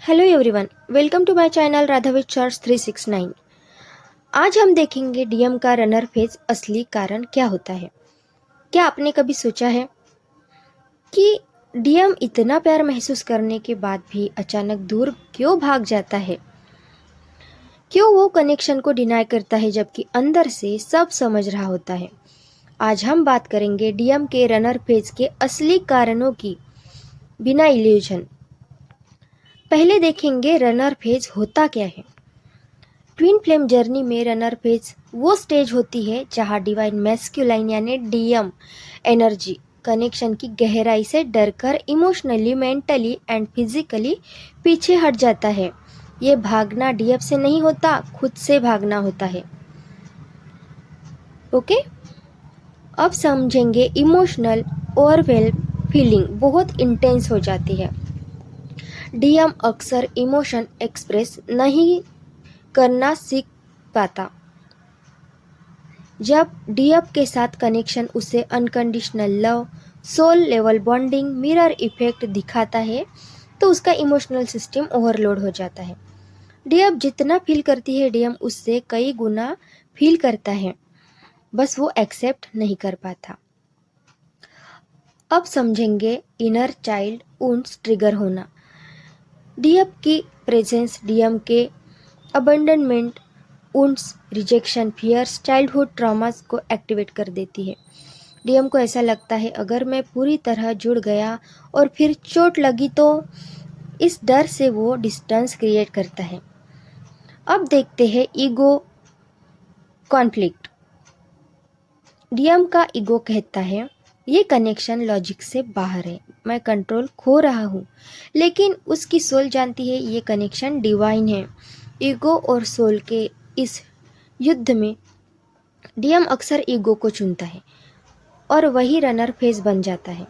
Hello everyone, welcome to my channel Radha with charts 369। आज हम देखेंगे डीएम का रनर फेज असली कारण क्या होता है। क्या आपने कभी सोचा है कि डीएम इतना प्यार महसूस करने के बाद भी अचानक दूर क्यों भाग जाता है? क्यों वो कनेक्शन को डिनाय करता है जबकि अंदर से सब समझ रहा होता है? आज हम बात करेंगे डीएम के रनर फेज के असली कारणों की, बिना इल्यूजन। पहले देखेंगे रनर फेज होता क्या है। ट्विन फ्लेम जर्नी में रनर फेज वो स्टेज होती है जहां डिवाइन मैस्कुलाइन यानी डीएम एनर्जी कनेक्शन की गहराई से डरकर इमोशनली, मेंटली एंड फिजिकली पीछे हट जाता है। ये भागना डीएफ से नहीं होता, खुद से भागना होता है। ओके, अब समझेंगे इमोशनल ओवरवेल्म फीलिंग बहुत इंटेंस हो जाती है। डीएम अक्सर इमोशन एक्सप्रेस नहीं करना सीख पाता। जब डीएफ के साथ कनेक्शन उसे unconditional love, soul level bonding, mirror effect दिखाता है तो उसका इमोशनल सिस्टम ओवरलोड हो जाता है। डीएफ जितना फील करती है डीएम उससे कई गुना फील करता है, बस वो एक्सेप्ट नहीं कर पाता। अब समझेंगे इनर चाइल्ड वुंड्स ट्रिगर होना। डीएफ की प्रेजेंस डीएम के abandonment wounds, rejection, fears, childhood traumas को एक्टिवेट कर देती है। डीएम को ऐसा लगता है अगर मैं पूरी तरह जुड़ गया और फिर चोट लगी तो इस डर से वो डिस्टेंस क्रिएट करता है। अब देखते हैं ईगो कॉन्फ्लिक्ट। डीएम का ईगो कहता है ये कनेक्शन लॉजिक से बाहर है, मैं कंट्रोल खो रहा हूँ, लेकिन उसकी सोल जानती है ये कनेक्शन डिवाइन है। ईगो और सोल के इस युद्ध में डीएम अक्सर ईगो को चुनता है और वही रनर फेज बन जाता है।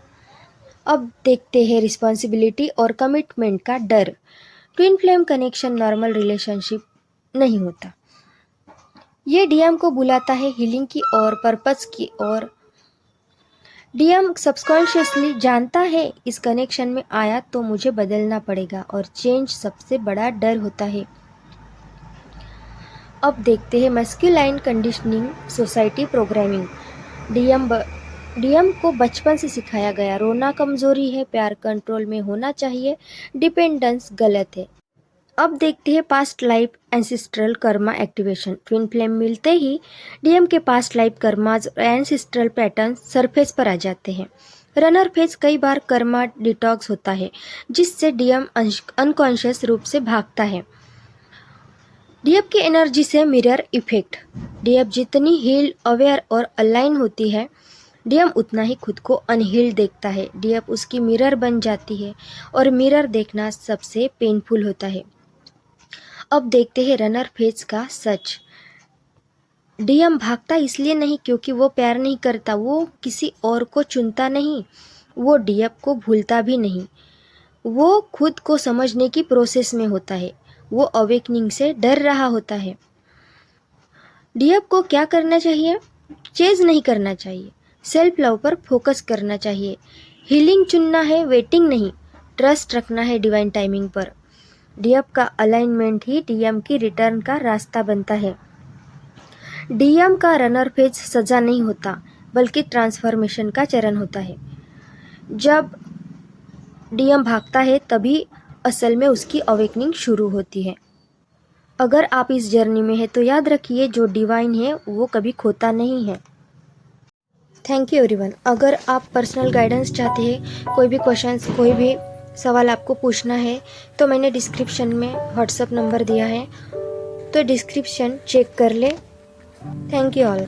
अब देखते हैं रिस्पॉन्सिबिलिटी और कमिटमेंट का डर। Twin flame connection normal relationship नहीं होता। ये डीएम को बुलाता है हीलिंग की और पर्पस की ओर। डीएम सबकॉन्शियसली जानता है इस कनेक्शन में आया तो मुझे बदलना पड़ेगा और चेंज सबसे बड़ा डर होता है। अब देखते हैं masculine conditioning society programming. DM को बचपन से सिखाया गया रोना कमजोरी है, प्यार कंट्रोल में होना चाहिए, डिपेंडेंस गलत है। अब देखते हैं past life ancestral Karma activation. Twin flame मिलते ही डीएम के पास्ट लाइफ कर्माज और एंसिस्ट्रल पैटर्न सरफेस पर आ जाते हैं। रनर फेज कई बार कर्मा डिटॉक्स होता है जिससे डीएम अनकॉन्शियस रूप से भागता है। डीएफ की एनर्जी से मिरर इफेक्ट। डीएफ जितनी हील, अवेयर और अलाइन होती है डीएम उतना ही खुद को अनहील्ड देखता है। डीएफ उसकी मिरर बन जाती है और मिरर देखना सबसे पेनफुल होता है। अब देखते हैं रनर फेज का सच। डीएम भागता इसलिए नहीं क्योंकि वो प्यार नहीं करता, वो किसी और को चुनता नहीं, वो डीएफ को भूलता भी नहीं, वो खुद को समझने की प्रोसेस में होता है, वो अवेकनिंग से डर रहा होता है। डीएफ को क्या करना चाहिए? चेज नहीं करना चाहिए, सेल्फ लव पर फोकस करना चाहिए, हीलिंग चुनना है, वेटिंग नहीं, ट्रस्ट रखना है डिवाइन टाइमिंग पर। डीएफ का अलाइनमेंट ही डीएम की रिटर्न का रास्ता बनता है। डीएम का रनर फेज सजा नहीं होता बल्कि ट्रांसफॉर्मेशन का चरण होता है। जब डीएम भागता है तभी असल में उसकी अवेकनिंग शुरू होती है। अगर आप इस जर्नी में हैं तो याद रखिए जो डिवाइन है वो कभी खोता नहीं है। Thank you everyone. अगर आप पर्सनल गाइडेंस चाहते हैं, कोई भी क्वेश्चंस, कोई भी सवाल आपको पूछना है तो मैंने डिस्क्रिप्शन में व्हाट्सएप नंबर दिया है, तो डिस्क्रिप्शन चेक कर ले। Thank you all.